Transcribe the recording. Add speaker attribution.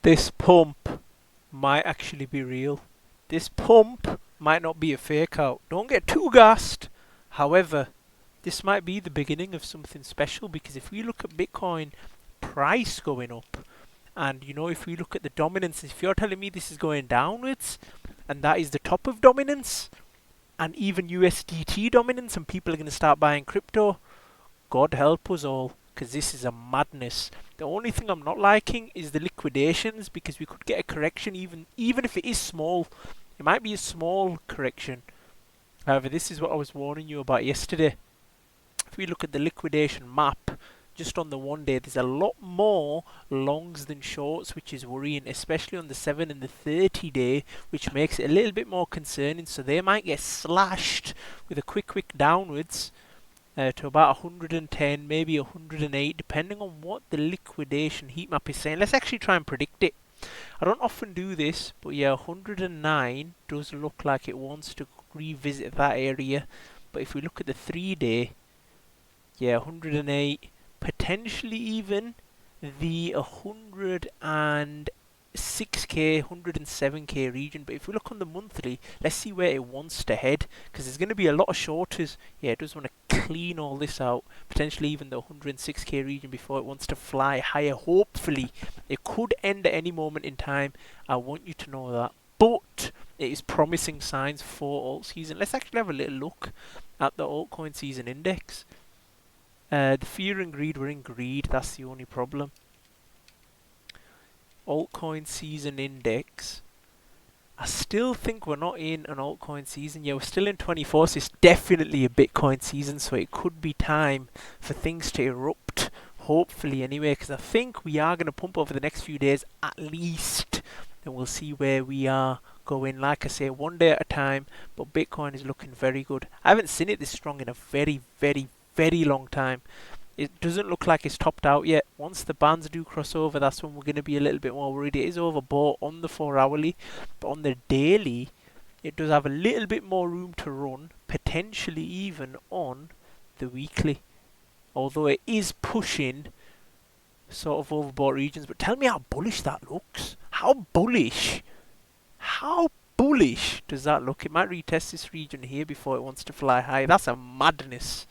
Speaker 1: This pump might actually be real. This pump might not be a fake out. Don't get too gassed. However, this might be the beginning of something special, because if we look at Bitcoin price going up, and if we look at the dominance, if you're telling me this is going downwards, and that is the top of dominance, and even USDT dominance, and people are going to start buying crypto, God help us all, because this is a madness. The only thing I'm not liking is the liquidations, because we could get a correction, even if it is small. It might be a small correction. However, this is what I was warning you about yesterday. If we look at the liquidation map, just on the 1 day, there's a lot more longs than shorts, which is worrying, especially on the 7 and the 30 day, which makes it a little bit more concerning. So they might get slashed with a quick downwards to about 110, maybe 108, depending on what the liquidation heat map is saying. Let's actually try and predict it. I don't often do this, but yeah, 109 does look like it wants to revisit that area. But if we look at the 3 day, yeah, 108, potentially even the 106k, 107k region. But if we look on the monthly, let's see where it wants to head, because there's going to be a lot of shorters. Yeah, it does want to clean all this out, potentially even the 106k region before it wants to fly higher. Hopefully, it could end at any moment in time. I want you to know that. But it is promising signs for alt season. Let's actually have a little look at the altcoin season index. The fear and greed, we're in greed, that's the only problem. Altcoin season index, I still think we're not in an altcoin season. Yeah, we're still in 24, so it's definitely a Bitcoin season, so it could be time for things to erupt, hopefully anyway, because I think we are going to pump over the next few days at least, and we'll see where we are going. Like I say, 1 day at a time, but Bitcoin is looking very good. I haven't seen it this strong in a very long time. It doesn't look like it's topped out yet. Once the bands do cross over, that's when we're going to be a little bit more worried. It is overbought on the 4 hourly, but on the daily, it does have a little bit more room to run, potentially even on the weekly. Although it is pushing sort of overbought regions. But tell me how bullish that looks. How bullish? How bullish does that look? It might retest this region here before it wants to fly high. That's a madness.